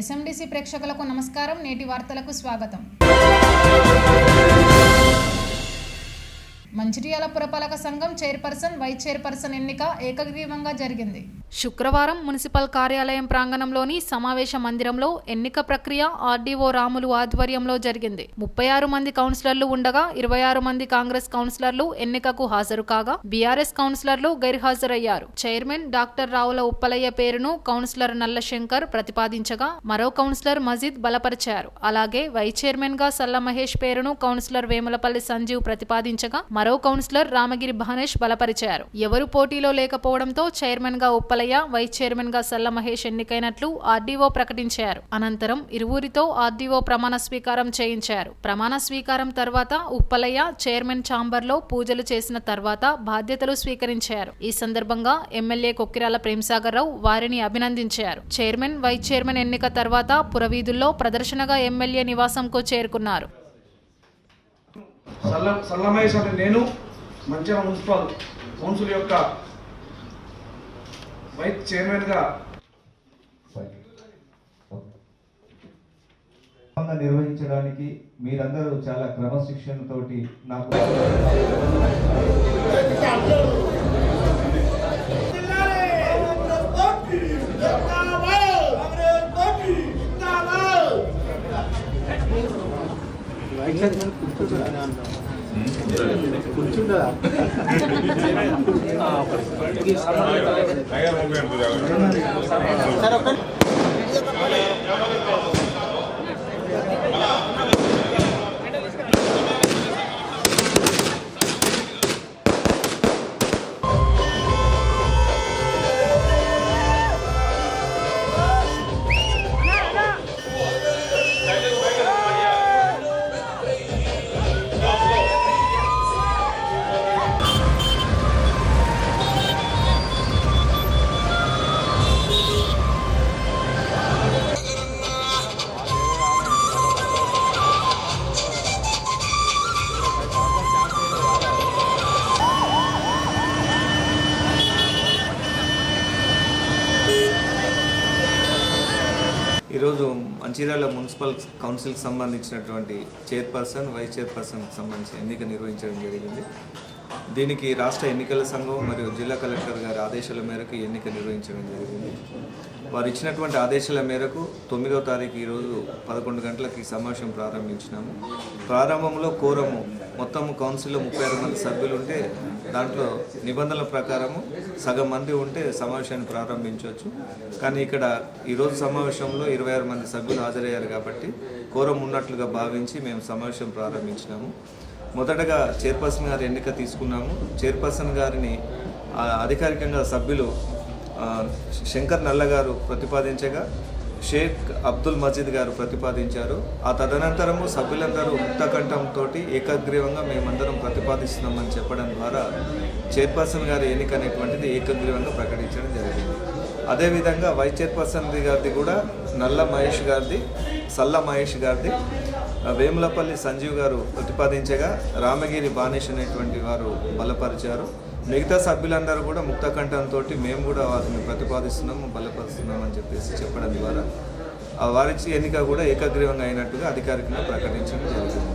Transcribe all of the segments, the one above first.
ఎస్ఎండిసి ప్రేక్షకులకు నమస్కారం. నేటి వార్తలకు స్వాగతం. మంచిర్యాల పురపాలక సంఘం చైర్పర్సన్, వైస్ చైర్పర్సన్ ఎన్నిక ఏకగ్రీవంగా జరిగింది. శుక్రవారం మున్సిపల్ కార్యాలయం ప్రాంగణంలోని సమావేశ మందిరంలో ఎన్నిక ప్రక్రియ ఆర్డీఓ రాములు ఆధ్వర్యంలో జరిగింది. 36 మంది కౌన్సిలర్లు ఉండగా 26 మంది కాంగ్రెస్ కౌన్సిలర్లు ఎన్నికకు హాజరు కాగా బీఆర్ఎస్ కౌన్సిలర్లు గైర్హాజరయ్యారు. చైర్మన్ డాక్టర్ రావుల ఉప్పలయ్య పేరును కౌన్సిలర్ నల్లశంకర్ ప్రతిపాదించగా మరో కౌన్సిలర్ మజీద్ బలపరిచారు. అలాగే వైస్ చైర్మన్ గా సల్ల మహేష్ పేరును కౌన్సిలర్ వేములపల్లి సంజీవ్ ప్రతిపాదించగా మరో కౌన్సిలర్ రామగిరి భానేష్ బలపరిచారు. ఎవరు పోటీలో లేకపోవడంతో చైర్మన్ గా ఉప్పలయ్య, వైస్ చైర్మన్ గా సల్ల మహేష్ ఎన్నికైనట్లు ఆర్డీఓ ప్రకటించారు. అనంతరం ఇరువురితో ఆర్డీఓ ప్రమాణ స్వీకారం చేయించారు. ప్రమాణ స్వీకారం తర్వాత ఉప్పలయ్య చైర్మన్ ఛాంబర్ లో పూజలు చేసిన తర్వాత బాధ్యతలు స్వీకరించారు. ఈ సందర్భంగా ఎమ్మెల్యే కొక్కిరాల ప్రేమ్సాగర్ రావు వారిని అభినందించారు. చైర్మన్, వైస్ చైర్మన్ ఎన్నిక తర్వాత పురవీధుల్లో ప్రదర్శనగా ఎమ్మెల్యే నివాసంకు చేరుకున్నారు. సల్లమహేష్ అంటే నేను మంచిర్యాల మున్సిపల్ కౌన్సిల్ యొక్క వైస్ చైర్మన్గా నిర్వహించడానికి మీరందరూ చాలా క్రమశిక్షణతోటి నాకు ఈరోజు మంచిర్యాల మున్సిపల్ కౌన్సిల్కి సంబంధించినటువంటి చైర్పర్సన్, వైస్ చైర్పర్సన్కి సంబంధించిన ఎన్నిక నిర్వహించడం జరిగింది. దీనికి రాష్ట్ర ఎన్నికల సంఘం మరియు జిల్లా కలెక్టర్ గారి ఆదేశాల మేరకు ఎన్నిక నిర్వహించడం జరిగింది. వారు ఇచ్చినటువంటి ఆదేశాల మేరకు 9వ తారీఖు ఈరోజు 11 గంటలకి సమావేశం ప్రారంభించినాము. ప్రారంభంలో కోరము మొత్తం కౌన్సిల్లో 36 మంది సభ్యులు ఉంటే దాంట్లో నిబంధనల ప్రకారము సగం మంది ఉంటే సమావేశాన్ని ప్రారంభించవచ్చు. కానీ ఇక్కడ ఈరోజు సమావేశంలో 26 మంది సభ్యులు హాజరయ్యారు కాబట్టి కోరం ఉన్నట్లుగా భావించి మేము సమావేశం ప్రారంభించినాము. మొదటగా చైర్పర్సన్ గారి ఎన్నిక తీసుకున్నాము. చైర్పర్సన్ గారిని అధికారికంగా సభ్యులు శంకర్ నల్ల గారు ప్రతిపాదించగా షేక్ అబ్దుల్ మజీద్ గారు ప్రతిపాదించారు. ఆ తదనంతరము సభ్యులందరూ ముక్తకంఠంతో ఏకగ్రీవంగా మేమందరం ప్రతిపాదిస్తున్నామని చెప్పడం ద్వారా చైర్పర్సన్ గారి ఎన్నిక అనేటువంటిది ఏకగ్రీవంగా ప్రకటించడం జరిగింది. అదేవిధంగా వైస్ చైర్పర్సన్ గారిది కూడా నల్ల మహేష్ గారిది, సల్ల మహేష్ గారిది వేములపల్లి సంజీవ్ గారు ప్రతిపాదించగా రామగిరి భానేష్ అనేటువంటి వారు బలపరిచారు. మిగతా సభ్యులందరూ కూడా ముక్తకంఠంతో మేము కూడా వారిని ప్రతిపాదిస్తున్నాము, బలపరుస్తున్నాం అని చెప్పేసి చెప్పడం ద్వారా వారి ఎన్నిక కూడా ఏకగ్రీవంగా అయినట్టుగా అధికారికంగా ప్రకటించడం జరిగింది.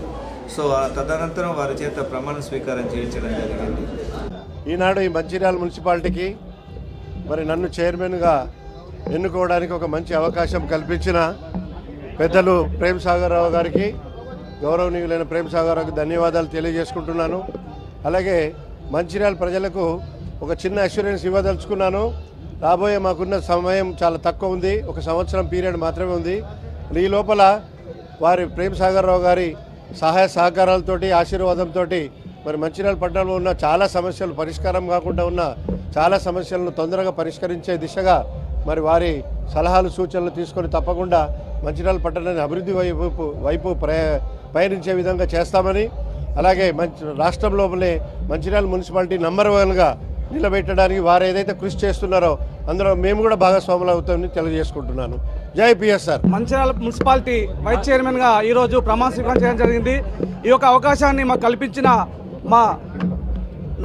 సో తదనంతరం వారి చేత ప్రమాణ స్వీకారం చేయించడం జరిగింది. ఈనాడు ఈ మంచిర్యాల మున్సిపాలిటీకి మరి నన్ను చైర్మన్గా ఎన్నుకోవడానికి ఒక మంచి అవకాశం కల్పించిన పెద్దలు ప్రేమ్సాగర్ రావు గారికి, గౌరవనీయులైన ప్రేమ్సాగర్ రావుకి ధన్యవాదాలు తెలియజేసుకుంటున్నాను. అలాగే మంచిర్యాల ప్రజలకు ఒక చిన్న అష్యూరెన్స్ ఇవ్వదలుచుకున్నాను. రాబోయే మాకున్న సమయం చాలా తక్కువ ఉంది, 1 సంవత్సరం పీరియడ్ మాత్రమే ఉంది. ఈ లోపల వారి ప్రేమ్సాగర్ రావు గారి సహాయ సహకారాలతోటి, ఆశీర్వాదంతో మరి మంచిర్యాల పట్టణంలో ఉన్న చాలా సమస్యలు పరిష్కారం కాకుండా ఉన్న చాలా సమస్యలను తొందరగా పరిష్కరించే దిశగా మరి వారి సలహాలు, సూచనలు తీసుకొని తప్పకుండా మంచిర్యాల పట్టణాన్ని అభివృద్ధి వైపు పయనించే విధంగా చేస్తామని, అలాగే రాష్ట్రంలోనే మంచిర్యాల మున్సిపాలిటీ నంబర్ 1గా నిలబెట్టడానికి వారు ఏదైతే కృషి చేస్తున్నారో అందులో మేము కూడా భాగస్వాములు అవుతామని తెలియజేసుకుంటున్నాను. జై పిఎస్ఆర్. మంచిర్యాల మున్సిపాలిటీ వైస్ చైర్మన్గా ఈరోజు ప్రమాణ స్వీకారం చేయడం జరిగింది. ఈ యొక్క అవకాశాన్ని మాకు కల్పించిన మా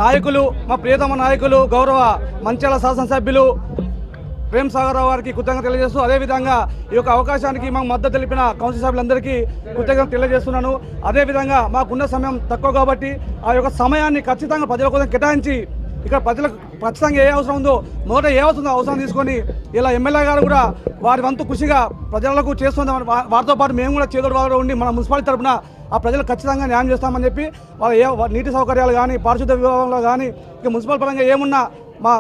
నాయకులు, మా ప్రియతమ నాయకులు, గౌరవ మంచిర్యాల శాసనసభ్యులు ప్రేమ్ సాగర్ రావు గారికి కృతజ్ఞత తెలియజేస్తూ అదేవిధంగా ఈ యొక్క అవకాశానికి మాకు మద్దతు తెలిపిన కౌన్సిల్ సభ్యులందరికీ కృతజ్ఞత తెలియజేస్తున్నాను. అదేవిధంగా మాకున్న సమయం తక్కువ కాబట్టి ఆ యొక్క సమయాన్ని ఖచ్చితంగా ప్రజల కోసం కేటాయించి ఇక్కడ ప్రజలకు ఖచ్చితంగా ఏ అవసరం ఉందో మొదట ఏ అవసరం తీసుకొని ఇలా ఎమ్మెల్యే గారు కూడా వారి వంతు కృషిగా ప్రజలకు చేస్తున్న వారితో పాటు మేము కూడా చేదోడు వారు ఉండి మన మున్సిపాలిటీ తరఫున ఆ ప్రజలకు ఖచ్చితంగా న్యాయం చేస్తామని చెప్పి వాళ్ళ నీటి సౌకర్యాలు కానీ పారిశుద్ధ విభాగంలో కానీ ఇక మున్సిపల్ పరంగా ఏమున్నా మా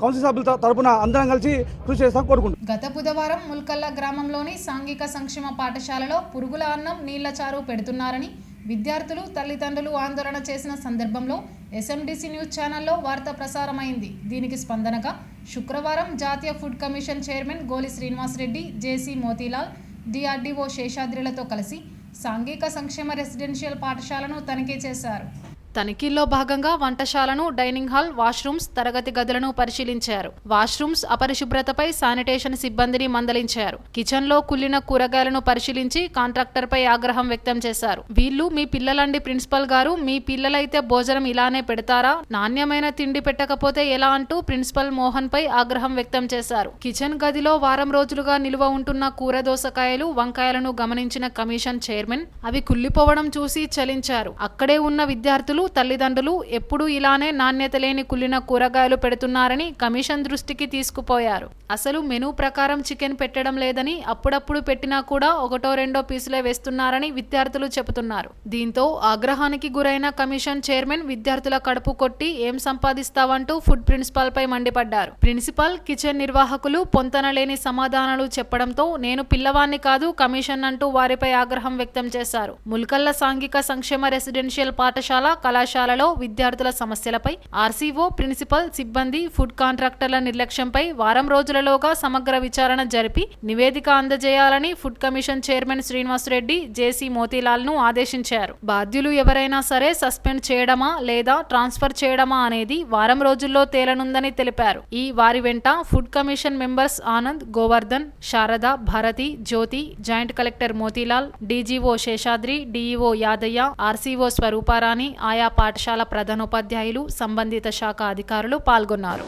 కౌన్సిల్ సభ్యుల తరపున అందరం కలిసి కృషి చేస్తాం కోరుకుంటున్నాం. గత బుధవారం ముల్కల్ల గ్రామంలోని సాంఘిక సంక్షేమ పాఠశాలలో పురుగుల అన్నం నీళ్ల చారు పెడుతున్నారని విద్యార్థులు తల్లిదండ్రులు ఆందోళన చేసిన సందర్భంలో SMDC న్యూస్ ఛానల్లో వార్త ప్రసారమైంది. దీనికి స్పందనగా శుక్రవారం జాతీయ ఫుడ్ కమిషన్ చైర్మన్ గోలి శ్రీనివాసరెడ్డి, జేసీ మోతీలాల్, DRDO శేషాద్రిలతో కలిసి సాంఘిక సంక్షేమ రెసిడెన్షియల్ పాఠశాలను తనిఖీ చేశారు. తనిఖీల్లో భాగంగా వంటశాలను, డైనింగ్ హాల్, వాష్రూమ్స్, తరగతి గదులను పరిశీలించారు. వాష్రూమ్స్ అపరిశుభ్రతపై శానిటేషన్ సిబ్బందిని మందలించారు. కిచెన్లో కుళ్ళిన కూరగాయలను పరిశీలించి కాంట్రాక్టర్పై ఆగ్రహం వ్యక్తం చేశారు. వీళ్ళు మీ పిల్లలండి ప్రిన్సిపల్ గారు, మీ పిల్లలైతే భోజనం ఇలానే పెడతారా, నాణ్యమైన తిండి పెట్టకపోతే ఎలా అంటూ ప్రిన్సిపల్ మోహన్ పై ఆగ్రహం వ్యక్తం చేశారు. కిచెన్ గదిలో వారం రోజులుగా నిలువ ఉంటున్న కూర దోసకాయలు, వంకాయలను గమనించిన కమిషన్ చైర్మన్ అవి కుళ్ళిపోవడం చూసి చలించారు. అక్కడే ఉన్న విద్యార్థులు, తల్లిదండ్రులు ఎప్పుడూ ఇలానే నాణ్యత లేని కుళ్ళిన కూరగాయలు పెడుతున్నారని కమిషన్ దృష్టికి తీసుకుపోయారు. అసలు మెనూ ప్రకారం చికెన్ పెట్టడం లేదని, అప్పుడప్పుడు పెట్టినా కూడా ఒకటో రెండో పీసులే వేస్తున్నారని విద్యార్థులు చెబుతున్నారు. దీంతో ఆగ్రహానికి గురైన కమిషన్ చైర్మన్ విద్యార్థుల కడుపు కొట్టి ఏం సంపాదిస్తావంటూ ఫుడ్ ప్రిన్సిపాల్ పై మండిపడ్డారు. ప్రిన్సిపాల్, కిచెన్ నిర్వాహకులు పొంతనలేని సమాధానాలు చెప్పడంతో నేను పిల్లవాణ్ణి కాదు కమిషన్ అంటూ వారిపై ఆగ్రహం వ్యక్తం చేశారు. ముల్కల్ల సాంఘిక సంక్షేమ రెసిడెన్షియల్ పాఠశాల, కళాశాలలో విద్యార్థుల సమస్యలపై RCO, ప్రిన్సిపల్, సిబ్బంది, ఫుడ్ కాంట్రాక్టర్ల నిర్లక్ష్యంపై వారం రోజులలోగా సమగ్ర విచారణ జరిపి నివేదిక అందజేయాలని ఫుడ్ కమిషన్ చైర్మన్ శ్రీనివాసరెడ్డి, జేసీ మోతీలాల్ ను ఆదేశించారు. బాధ్యులు ఎవరైనా సరే సస్పెండ్ చేయడమా లేదా ట్రాన్స్ఫర్ చేయడమా అనేది వారం రోజుల్లో తేలనుందని తెలిపారు. ఈ వారి వెంట food commission members Anand, Govardhan, Sharada, Bharati, Jyoti, joint collector Motilal, DGO Seshadri, DEO Yadaiah, RCO Swarupa Rani, ఆయా పాఠశాల ప్రధానోపాధ్యాయులు, సంబంధిత శాఖ అధికారులు పాల్గొన్నారు.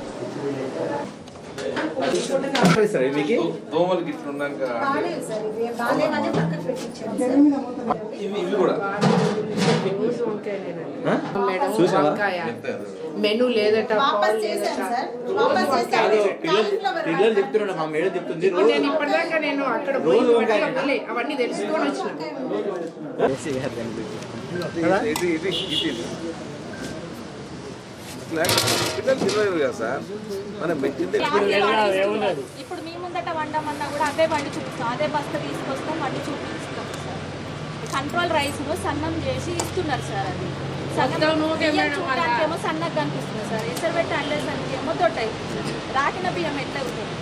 మెనూ లేదట, పిల్లలు చెప్తున్నాడు, మా మేడం చెప్తుంది. నేను ఇప్పటిదాకా నేను అక్కడ అవన్నీ తెలుసుకొని వచ్చిన పిల్లలు తెలియదు కదా సార్, మనం పెట్టింది ఇప్పుడు మీ ముందట వండమన్నా కూడా అదే వండి చూపిస్తాం, అదే బస్తా తీసుకొస్తాం, వండి చూపిస్తాం సార్. కంట్రోల్ రైస్ను సన్నం చేసి ఇస్తున్నారు సార్. అది చూడడానికేమో సన్నగా కనిపిస్తుంది సార్, ఎసరు పెట్టి అండేసరికి ఏమో దొడ్డ అయిపోతుంది. రాకిన బియ్యం ఎట్లా అవుతుంది?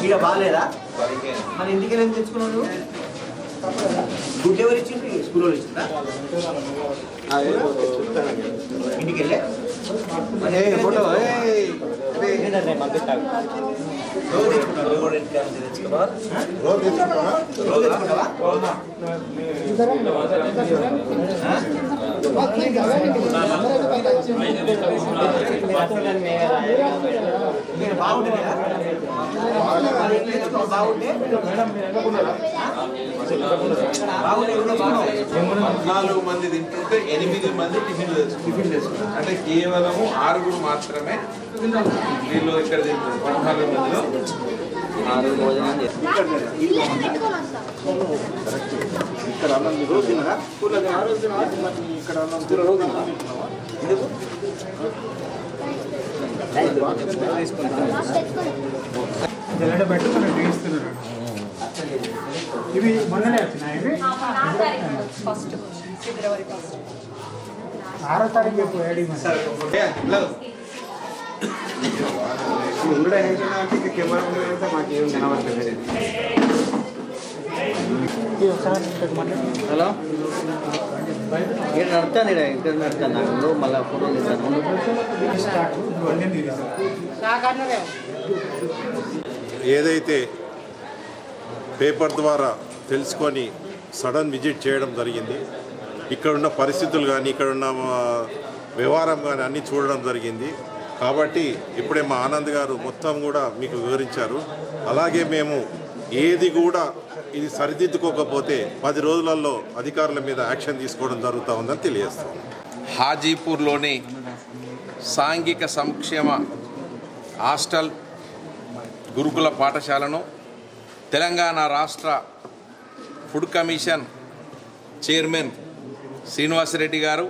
ఇక బాగాలేదా మరి ఇంటికి వెళ్ళి తెచ్చుకున్నావు నువ్వు? గుడ్ ఎవరు ఇచ్చిండ్రు? స్కూల్ వాళ్ళు ఇచ్చిందా? ఇంటికి వెళ్ళే బాగుంటుంది. 14 మంది తింటుంటే 8 మంది టిఫిన్ చేసుకున్నారు. అంటే కేవలము 6 మాత్రమే వీళ్ళు ఇక్కడ తింటారు. 14 మందిలో 6 భోజనం చేస్తారు. ఇక్కడ అన్నం రోజు తినరా? స్కూల్లో ఆ రోజు తినరా? ఇక్కడ అన్నం రోజు తినరా? పెట్టుకుని తీస్తున్నారు. ఇవి మొన్ననే వచ్చినాయి. ఫస్ట్ ఫిబ్రవరి 6వ తారీఖు చెప్పు. ఉండడం ఏంటంటే కెమెరా మాకేం కనబడుతుంది. హలో, ఇక్కడ నడుతాను, ఇక్కడ నడుతాను. నాకు మళ్ళీ ఫోటో తీస్తాను. ఏదైతే పేపర్ ద్వారా తెలుసుకొని సడన్ విజిట్ చేయడం జరిగింది. ఇక్కడున్న పరిస్థితులు కానీ ఇక్కడున్న వ్యవహారం కానీ అన్నీ చూడడం జరిగింది. కాబట్టి ఇప్పుడే మా ఆనంద్ గారు మొత్తం కూడా మీకు వివరించారు. అలాగే మేము ఏది కూడా ఇది సరిదిద్దుకోకపోతే 10 రోజులలో అధికారుల మీద యాక్షన్ తీసుకోవడం జరుగుతూ ఉందని తెలియజేస్తాం. హాజీపూర్లోని సాంఘిక సంక్షేమ హాస్టల్ గురుకుల పాఠశాలను తెలంగాణ రాష్ట్ర ఫుడ్ కమిషన్ చైర్మన్ శ్రీనివాసరెడ్డి గారు,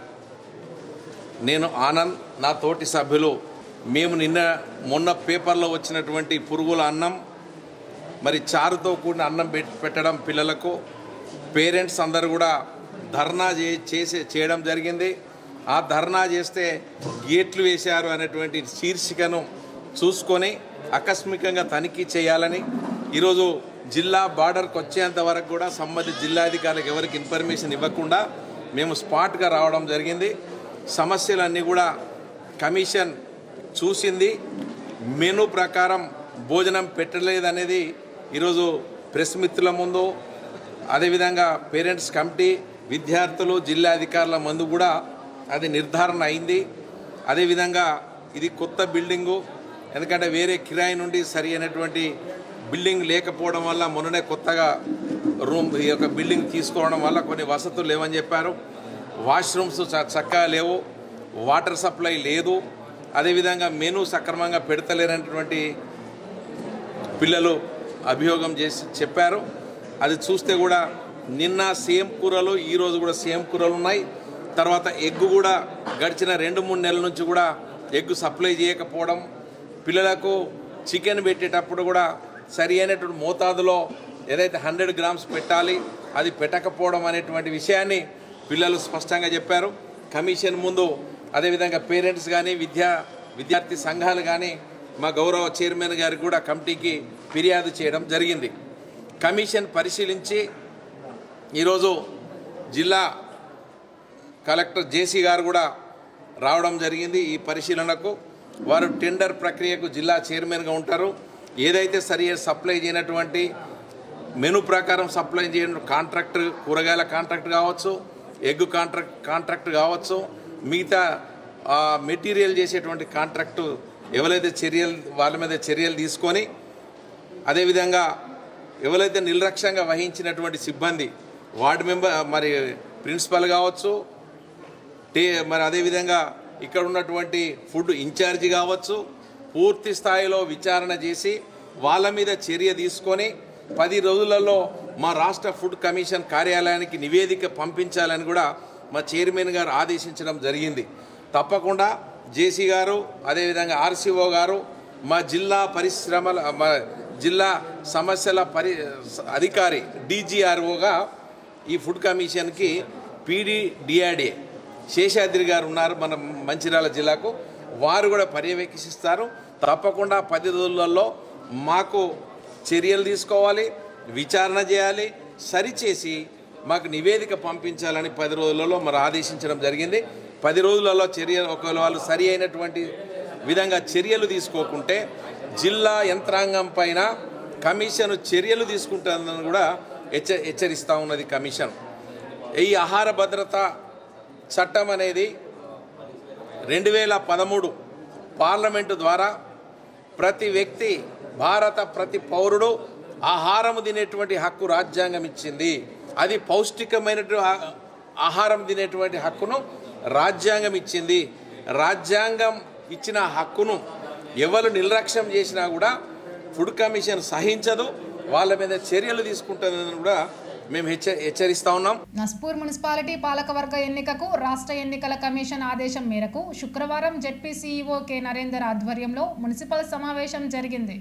నేను ఆనంద్, నా తోటి సభ్యులు మేము మొన్న పేపర్లో వచ్చినటువంటి పురుగుల అన్నం మరి చారుతో కూడిన అన్నం పెట్టడం పిల్లలకు పేరెంట్స్ అందరూ కూడా ధర్నా చేయడం జరిగింది. ఆ ధర్నా చేస్తే గేట్లు వేశారు అనేటువంటి శీర్షికను చూసుకొని ఆకస్మికంగా తనిఖీ చేయాలని ఈరోజు జిల్లా బార్డర్కి వచ్చేంత వరకు కూడా సంబంధిత జిల్లాధికారులకు ఎవరికి ఇన్ఫర్మేషన్ ఇవ్వకుండా మేము స్పాట్గా రావడం జరిగింది. సమస్యలన్నీ కూడా కమిషన్ చూసింది. మెనూ ప్రకారం భోజనం పెట్టలేదనేది ఈరోజు ప్రెస్ మిత్రుల ముందు, అదేవిధంగా పేరెంట్స్ కమిటీ, విద్యార్థులు, జిల్లా అధికారుల ముందు కూడా అది నిర్ధారణ అయింది. అదేవిధంగా ఇది కొత్త బిల్డింగు, ఎందుకంటే వేరే కిరాయి నుండి సరి అయినటువంటి బిల్డింగ్ లేకపోవడం వల్ల మొన్ననే కొత్తగా ఈ యొక్క బిల్డింగ్ తీసుకోవడం వల్ల కొన్ని వసతులు లేవని చెప్పారు. వాష్రూమ్స్ చక్కగా లేవు, వాటర్ సప్లై లేదు, అదేవిధంగా మెనూ సక్రమంగా పెడతలేనటువంటి పిల్లలు అభియోగం చేసి చెప్పారు. అది చూస్తే కూడా నిన్న సేమ్ కూరలు, ఈరోజు కూడా సేమ్ కూరలు ఉన్నాయి. తర్వాత ఎగ్గు కూడా గడిచిన 2-3 నెలల నుంచి కూడా ఎగ్గు సప్లై చేయకపోవడం, పిల్లలకు చికెన్ పెట్టేటప్పుడు కూడా సరి అయినటువంటి మోతాదులో ఏదైతే 100 గ్రామ్స్ పెట్టాలి అది పెట్టకపోవడం అనేటువంటి విషయాన్ని పిల్లలు స్పష్టంగా చెప్పారు. కమిషన్ ముందు అదేవిధంగా పేరెంట్స్ కానీ విద్యార్థి సంఘాలు కానీ మా గౌరవ చైర్మన్ గారికి కూడా కమిటీకి ఫిర్యాదు చేయడం జరిగింది. కమిషన్ పరిశీలించి ఈరోజు జిల్లా కలెక్టర్ జేసీ గారు కూడా రావడం జరిగింది. ఈ పరిశీలనకు వారు టెండర్ ప్రక్రియకు జిల్లా చైర్మన్గా ఉంటారు. ఏదైతే సరిగ్గా సప్లై చేయనటువంటి మెనూ ప్రకారం సప్లై చేయడం కాంట్రాక్ట్, కూరగాయల కాంట్రాక్ట్ కావచ్చు, ఎగ్ కాంట్రాక్ట్ కావచ్చు, మిగతా మెటీరియల్ చేసేటువంటి కాంట్రాక్టు ఎవరైతే వాళ్ళ మీద చర్యలు తీసుకొని, అదేవిధంగా ఎవరైతే నిర్లక్ష్యంగా వహించినటువంటి సిబ్బంది, వార్డు మెంబర్, మరి ప్రిన్సిపల్ కావచ్చు, మరి అదేవిధంగా ఇక్కడ ఉన్నటువంటి ఫుడ్ ఇన్ఛార్జి కావచ్చు, పూర్తి స్థాయిలో విచారణ చేసి వాళ్ళ మీద చర్య తీసుకొని 10 రోజులలో మా రాష్ట్ర ఫుడ్ కమిషన్ కార్యాలయానికి నివేదిక పంపించాలని కూడా మా చైర్మన్ గారు ఆదేశించడం జరిగింది. తప్పకుండా జేసీ గారు, అదేవిధంగా ఆర్సీఓ గారు, మా జిల్లా సమస్యల అధికారి DGROగా ఈ ఫుడ్ కమిషన్కి PDDAD శేషాద్రి గారు ఉన్నారు మన మంచిర్యాల జిల్లాకు, వారు కూడా పర్యవేక్షిస్తారు. తప్పకుండా 10 రోజులలో మాకు చర్యలు తీసుకోవాలి, విచారణ చేయాలి, సరిచేసి మాకు నివేదిక పంపించాలని 10 రోజులలో మరి ఆదేశించడం జరిగింది. 10 రోజులలో ఒకవేళ వాళ్ళు సరి అయినటువంటి విధంగా చర్యలు తీసుకోకుంటే జిల్లా యంత్రాంగం పైన కమిషన్ చర్యలు తీసుకుంటుందని కూడా హెచ్చరిస్తూ ఉన్నది కమిషన్. ఈ ఆహార భద్రత చట్టం అనేది 2013 పార్లమెంటు ద్వారా ప్రతి వ్యక్తి, ప్రతి పౌరుడు ఆహారం తినేటువంటి హక్కు రాజ్యాంగం ఇచ్చింది. అది పౌష్టికమైనటువంటి ఆహారం తినేటువంటి హక్కును రాజ్యాంగం ఇచ్చింది. రాజ్యాంగం ఇచ్చిన హక్కును ఎవరు నిర్లక్ష్యం చేసినా కూడా ఫుడ్ కమిషన్ సహించదు, వాళ్ళ మీద చర్యలు తీసుకుంటుందని కూడా మేము హెచ్చరిస్తా ఉన్నాం. నస్పూర్ మున్సిపాలిటీ పాలకవర్గ ఎన్నికకు రాష్ట్ర ఎన్నికల కమిషన్ ఆదేశం మేరకు శుక్రవారం జెడ్పీ CEO కె నరేందర్ ఆధ్వర్యంలో మున్సిపల్ సమావేశం జరిగింది.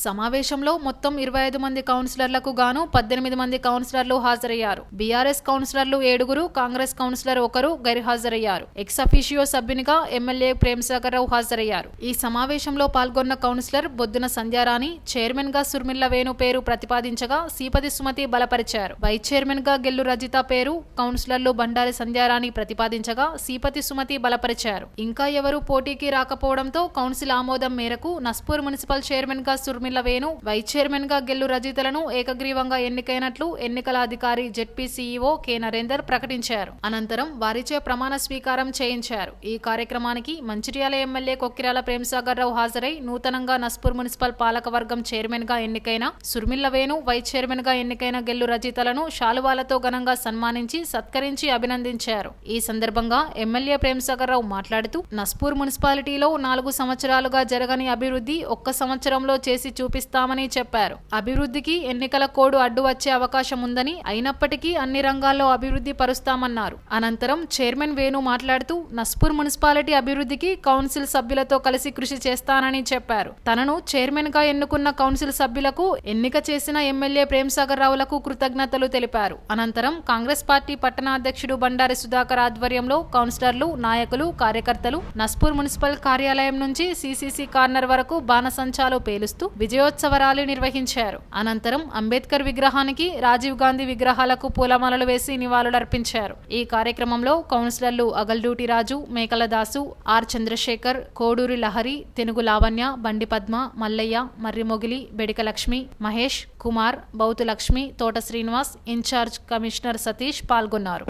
సమావేశంలో మొత్తం 25 మంది కౌన్సిలర్లకు గాను 18 మంది కౌన్సిలర్లు హాజరయ్యారు. బీఆర్ఎస్ కౌన్సిలర్లు 7, కాంగ్రెస్ కౌన్సిలర్ 1 గైర్హాజరయ్యారు. ఎక్స్ అఫీషియో సభ్యునిగా ఎమ్మెల్యే ప్రేమ్సాగర్ రావు హాజరయ్యారు. ఈ సమావేశంలో పాల్గొన్న కౌన్సిలర్ బొద్దున సంధ్యారాణి చైర్మన్ గా సుర్మిల్ల వేణు పేరు ప్రతిపాదించగా శ్రీపతి సుమతి బలపరిచారు. వైస్ చైర్మన్ గా గెల్లు రజిత పేరు, కౌన్సిలర్లు బండారి సంధ్యారాణి ప్రతిపాదించగా శ్రీపతి సుమతి బలపరిచారు. ఇంకా ఎవరూ పోటీకి రాకపోవడంతో కౌన్సిల్ ఆమోదం మేరకు నస్పూర్ మున్సిపల్ చైర్మన్ గా సుర్మిల వేణు, వైస్ చైర్మన్ గా గెల్లు రజితలను ఏకగ్రీవంగా ఎన్నికైనట్లు ఎన్నికల అధికారి జెడ్పీ సీఈఓ కె నరేందర్ ప్రకటించారు. అనంతరం వారిచే ప్రమాణ స్వీకారం చేయించారు. ఈ కార్యక్రమానికి మంచిర్యాల ఎమ్మెల్యే కొక్కిరాల ప్రేమ్సాగర్ రావు హాజరై నూతనంగా నస్పూర్ మున్సిపల్ పాలకవర్గం చైర్మన్ గా ఎన్నికైన సుర్మిల వేణు, వైస్ చైర్మన్ గా ఎన్నికైన గెల్లు రజితలను శాలువాలతో ఘనంగా సన్మానించి సత్కరించి అభినందించారు. ఈ సందర్భంగా ఎమ్మెల్యే ప్రేమ్సాగర్ రావు మాట్లాడుతూ నస్పూర్ మున్సిపాలిటీలో 4 సంవత్సరాలుగా జరగని అభివృద్ధి ఒక్క సంవత్సరంలో చేసి చూపిస్తామని చెప్పారు. అభివృద్ధికి ఎన్నికల కోడ్ అడ్డు వచ్చే అవకాశం ఉందని, అయినప్పటికీ అన్ని రంగాల్లో అభివృద్ధి పరుస్తామన్నారు. అనంతరం చైర్మన్ వేణు మాట్లాడుతూ నస్పూర్ మున్సిపాలిటీ అభివృద్ధికి కౌన్సిల్ సభ్యులతో కలిసి కృషి చేస్తానని చెప్పారు. తనను చైర్మన్ గా ఎన్నుకున్న కౌన్సిల్ సభ్యులకు, ఎన్నిక చేసిన ఎమ్మెల్యే ప్రేమ్సాగర్ రావులకు కృతజ్ఞతలు తెలిపారు. అనంతరం కాంగ్రెస్ పార్టీ పట్టణ అధ్యక్షుడు బండారి సుధాకర్ ఆధ్వర్యంలో కౌన్సిలర్లు, నాయకులు, కార్యకర్తలు నస్పూర్ మున్సిపల్ కార్యాలయం నుంచి సిసిసి కార్నర్ వరకు బాణసంచాలు పేలుస్తూ విజయోత్సవ ర్యాలీ నిర్వహించారు. అనంతరం అంబేద్కర్ విగ్రహానికి, రాజీవ్ గాంధీ విగ్రహాలకు పూలమాలలు వేసి నివాళులర్పించారు. ఈ కార్యక్రమంలో కౌన్సిలర్లు అగల్డ్యూటి రాజు, మేకల దాసు, ఆర్ చంద్రశేఖర్, కోడూరి లహరి, తెనుగు లావణ్య, బండి పద్మ, మల్లయ్య, మర్రి మొగిలి, బెడిక లక్ష్మి, మహేష్ కుమార్, బౌతు లక్ష్మి, తోట శ్రీనివాస్, ఇన్ఛార్జ్ కమిషనర్ సతీష్ పాల్గొన్నారు.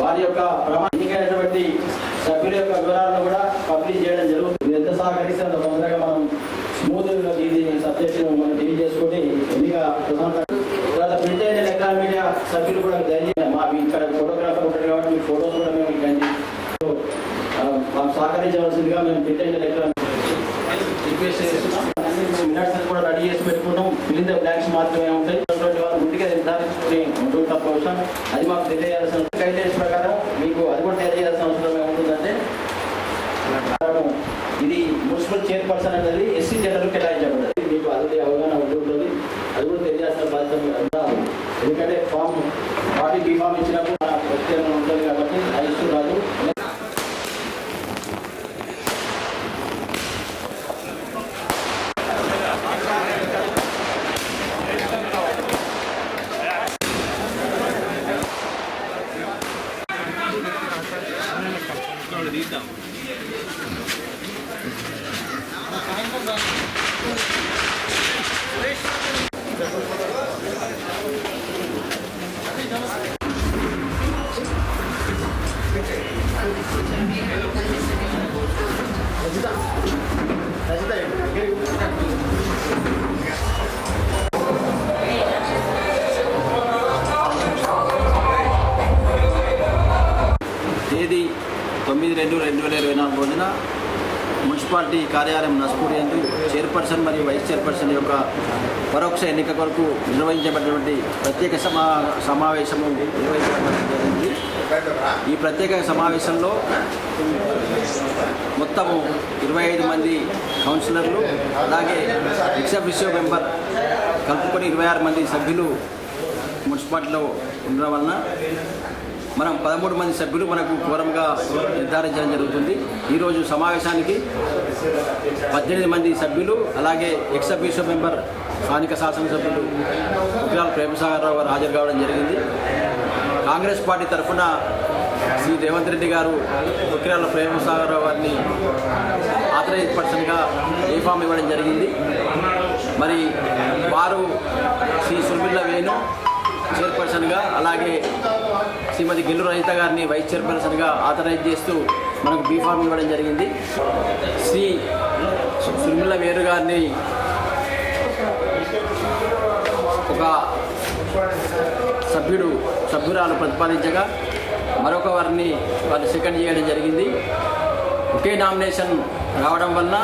వారి యొక్క ఎన్నికైనటువంటి సభ్యుల యొక్క వివరాలను కూడా పబ్లిష్ చేయడం జరుగుతుంది. ఎంత సహకరిస్తే అంత తొందరగా మనం స్మూత్గా ఇది సబ్జెక్ట్ మనం డీల్ చేసుకొని ఎన్నిక తర్వాత ప్రింట్ అయిన ఎలక్ట్రానిక్ మీడియా సభ్యులు కూడా దయచేసి మా ఇక్కడ ఫోటోగ్రాఫర్ ఉంటారు కాబట్టి మీ ఫోటోస్ కూడా మేము మాకు సహకరించవలసిందిగా మేము ప్రింట్ అయిన ఎలక్ట్రానిక్ రిక్వెస్ట్ చేస్తున్నాం. మినిట్స్ కూడా రెడీ చేసి పెట్టుకుంటాం. మిగిలిన బ్లాంక్స్ మాత్రమే ఉంటాయి. ముందుగా ఉంటుంది తప్ప అవసరం అది మాకు తెలియజేయాల్సిన గైడ్లైన్స్ ప్రకారం మీకు అది కూడా తెలియజేయాల్సిన అవసరం ఏముంటుందంటే, ఇది మున్సిపల్ చైర్పర్సన్ అనేది ఎస్సీ జనరల్ కేటాయించబడింది. మీకు అది అవగాహన ఉంటుంది. అది కూడా తెలియాల్సిన బాధ్యత. ఎందుకంటే ఫామ్ 40 బీ ఫామ్ ఇచ్చినప్పుడు ప్రత్యేకంగా ఉంటుంది కాబట్టి అది ఇష్యూ రాదు. తేదీ 9/2/2024 రోజున మున్సిపాలిటీ కార్యాలయం నస్పూర్ యందు చైర్పర్సన్ మరియు వైస్ చైర్పర్సన్ యొక్క పరోక్ష ఎన్నిక కొరకు నిర్వహించబడినటువంటి ప్రత్యేక సమావేశము నిర్వహించబడడం జరిగింది. ఈ ప్రత్యేక సమావేశంలో మొత్తము 25 మంది కౌన్సిలర్లు, అలాగే ఎక్స్ అఫిషియో మెంబర్ కలుపుకొని 26 మంది సభ్యులు మున్సిపాలిటీలో ఉండడం వలన మనం 13 మంది సభ్యులు మనకు కోరంగా నిర్ధారించడం జరుగుతుంది. ఈరోజు సమావేశానికి 18 మంది సభ్యులు, అలాగే ఎక్స్ అఫిషియో మెంబర్ స్థానిక శాసనసభ్యులు కొక్కిరాల ప్రేమ్సాగర్ రావు గారు హాజరు కావడం జరిగింది. కాంగ్రెస్ పార్టీ తరఫున శ్రీ రేవంత్ రెడ్డి గారు కొక్కిరాల ప్రేమ్సాగర్ రావు గారిని ఆథరైజ్ పర్సన్గా ఏ ఫామ్ ఇవ్వడం జరిగింది. మరి వారు శ్రీ సుర్మిల వేణు చైర్పర్సన్గా, అలాగే శ్రీమతి గెల్లు రజిత గారిని వైస్ చైర్పర్సన్గా ఆథరైజ్ చేస్తూ మనకు బీ ఫామ్ ఇవ్వడం జరిగింది. శ్రీ సుర్మిల వేణు గారిని ఒక సభ్యురాలు ప్రతిపాదించగా మరొక వారిని సెకండ్ చేయడం జరిగింది. ఒకే నామినేషన్ రావడం వలన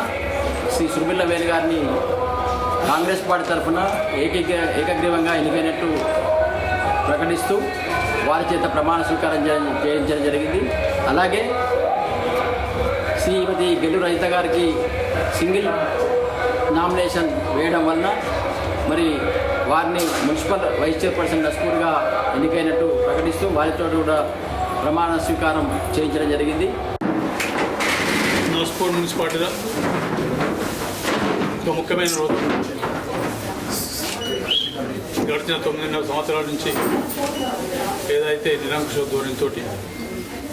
శ్రీ సుర్మిల వేణు గారిని కాంగ్రెస్ పార్టీ తరఫున ఏకగ్రీవంగా ఎన్నికైనట్టు ప్రకటిస్తూ వారి చేత ప్రమాణ స్వీకారం చేయించడం జరిగింది. అలాగే శ్రీమతి గెల్లు రజిత గారికి సింగిల్ నామినేషన్ వేయడం వలన మరి వారిని మున్సిపల్ వైస్ చైర్పర్సన్ నస్పూర్గా ఎన్నికైనట్టు ప్రకటిస్తూ వారితో కూడా ప్రమాణ స్వీకారం చేయించడం జరిగింది. నస్పూర్ మున్సిపాలిటీలో ఒక ముఖ్యమైన రోజు. గడిచిన 9.5 సంవత్సరాల నుంచి ఏదైతే నిరంకుశ ధోరణితో